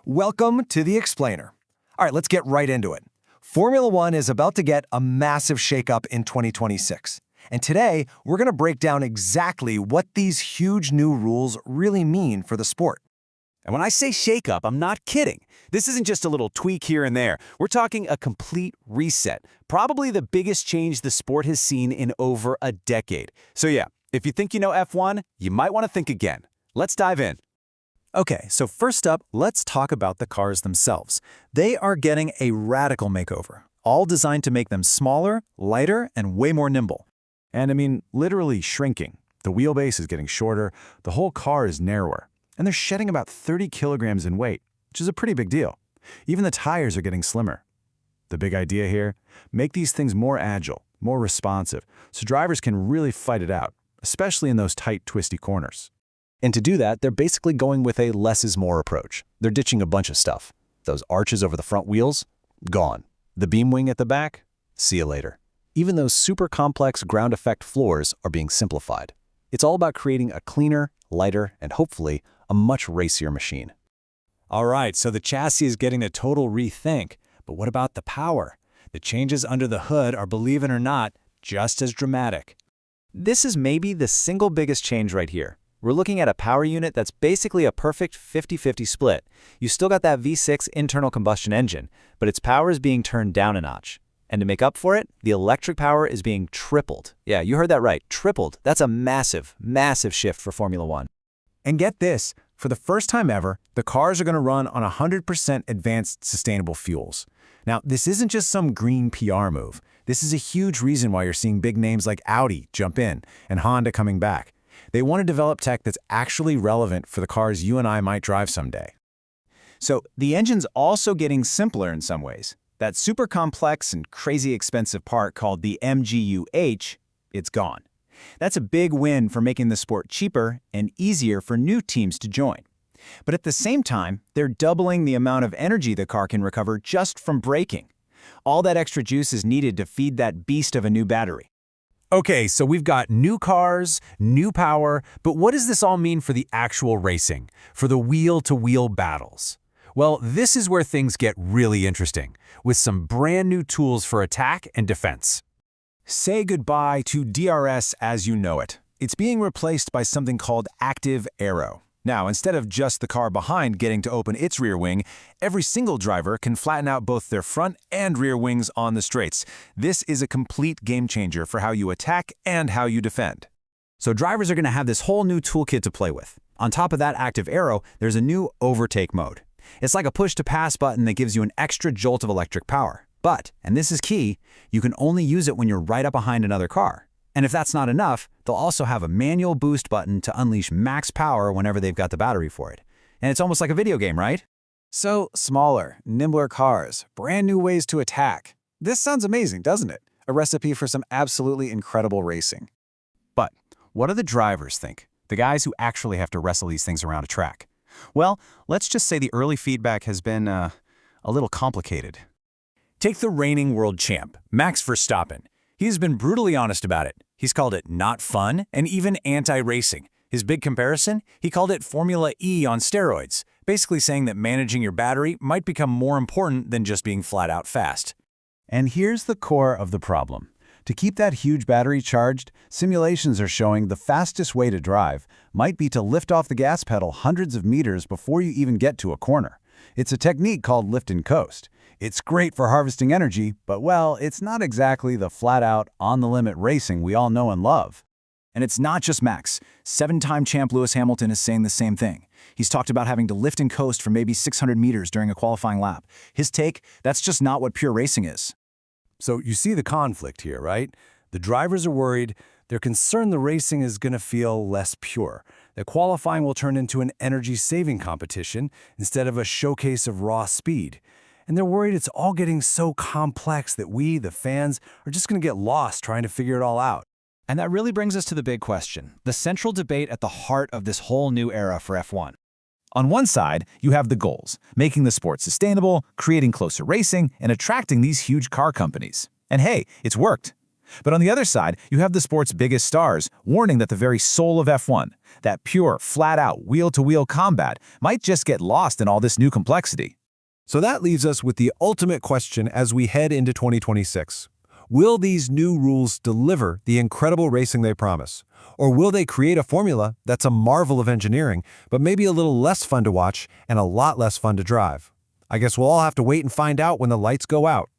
Welcome to The Explainer. All right, let's get right into it. Formula One is about to get a massive shakeup in 2026. And today, we're going to break down exactly what these huge new rules really mean for the sport. And when I say shakeup, I'm not kidding. This isn't just a little tweak here and there. We're talking a complete reset, probably the biggest change the sport has seen in over a decade. So yeah, if you think you know F1, you might want to think again. Let's dive in. Okay, so first up, let's talk about the cars themselves. They are getting a radical makeover, all designed to make them smaller, lighter, and way more nimble. And I mean, literally shrinking. The wheelbase is getting shorter, the whole car is narrower, and they're shedding about 30 kilograms in weight, which is a pretty big deal. Even the tires are getting slimmer. The big idea here? Make these things more agile, more responsive, so drivers can really fight it out, especially in those tight, twisty corners. And to do that, they're basically going with a less is more approach. They're ditching a bunch of stuff. Those arches over the front wheels? Gone. The beam wing at the back? See you later. Even those super complex ground effect floors are being simplified. It's all about creating a cleaner, lighter, and hopefully a much racier machine. All right, so the chassis is getting a total rethink. But what about the power? The changes under the hood are, believe it or not, just as dramatic. This is maybe the single biggest change right here. We're looking at a power unit that's basically a perfect 50-50 split. You still got that V6 internal combustion engine, but its power is being turned down a notch. And to make up for it, the electric power is being tripled. Yeah, you heard that right, tripled. That's a massive, massive shift for Formula One. And get this, for the first time ever, the cars are going to run on 100% advanced sustainable fuels. Now, this isn't just some green PR move. This is a huge reason why you're seeing big names like Audi jump in and Honda coming back. They want to develop tech that's actually relevant for the cars you and I might drive someday. So the engine's also getting simpler in some ways. That super complex and crazy expensive part called the MGU-H, it's gone. That's a big win for making the sport cheaper and easier for new teams to join. But at the same time, they're doubling the amount of energy the car can recover just from braking. All that extra juice is needed to feed that beast of a new battery. Okay, so we've got new cars, new power, but what does this all mean for the actual racing, for the wheel-to-wheel battles? Well, this is where things get really interesting, with some brand new tools for attack and defense. Say goodbye to DRS as you know it. It's being replaced by something called active aero. Now, instead of just the car behind getting to open its rear wing, every single driver can flatten out both their front and rear wings on the straights. This is a complete game changer for how you attack and how you defend. So drivers are going to have this whole new toolkit to play with. On top of that active aero, there's a new overtake mode. It's like a push-to-pass button that gives you an extra jolt of electric power. But, and this is key, you can only use it when you're right up behind another car. And if that's not enough, they'll also have a manual boost button to unleash max power whenever they've got the battery for it. And it's almost like a video game, right? So, smaller, nimbler cars, brand new ways to attack. This sounds amazing, doesn't it? A recipe for some absolutely incredible racing. But what do the drivers think? The guys who actually have to wrestle these things around a track? Well, let's just say the early feedback has been a little complicated. Take the reigning world champ, Max Verstappen. He's been brutally honest about it. He's called it not fun and even anti-racing. His big comparison? He called it Formula E on steroids, basically saying that managing your battery might become more important than just being flat-out fast. And here's the core of the problem. To keep that huge battery charged, simulations are showing the fastest way to drive might be to lift off the gas pedal hundreds of meters before you even get to a corner. It's a technique called lift and coast. It's great for harvesting energy, but well, it's not exactly the flat-out, on-the-limit racing we all know and love. And it's not just Max. 7-time champ Lewis Hamilton is saying the same thing. He's talked about having to lift and coast for maybe 600 meters during a qualifying lap. His take, that's just not what pure racing is. So you see the conflict here, right? The drivers are worried. They're concerned the racing is going to feel less pure. That qualifying will turn into an energy-saving competition instead of a showcase of raw speed. And they're worried it's all getting so complex that we, the fans, are just going to get lost trying to figure it all out. And that really brings us to the big question, the central debate at the heart of this whole new era for F1. On one side, you have the goals, making the sport sustainable, creating closer racing, and attracting these huge car companies. And hey, it's worked. But on the other side, you have the sport's biggest stars, warning that the very soul of F1, that pure, flat-out, wheel-to-wheel combat, might just get lost in all this new complexity. So that leaves us with the ultimate question as we head into 2026. Will these new rules deliver the incredible racing they promise? Or will they create a formula that's a marvel of engineering, but maybe a little less fun to watch and a lot less fun to drive? I guess we'll all have to wait and find out when the lights go out.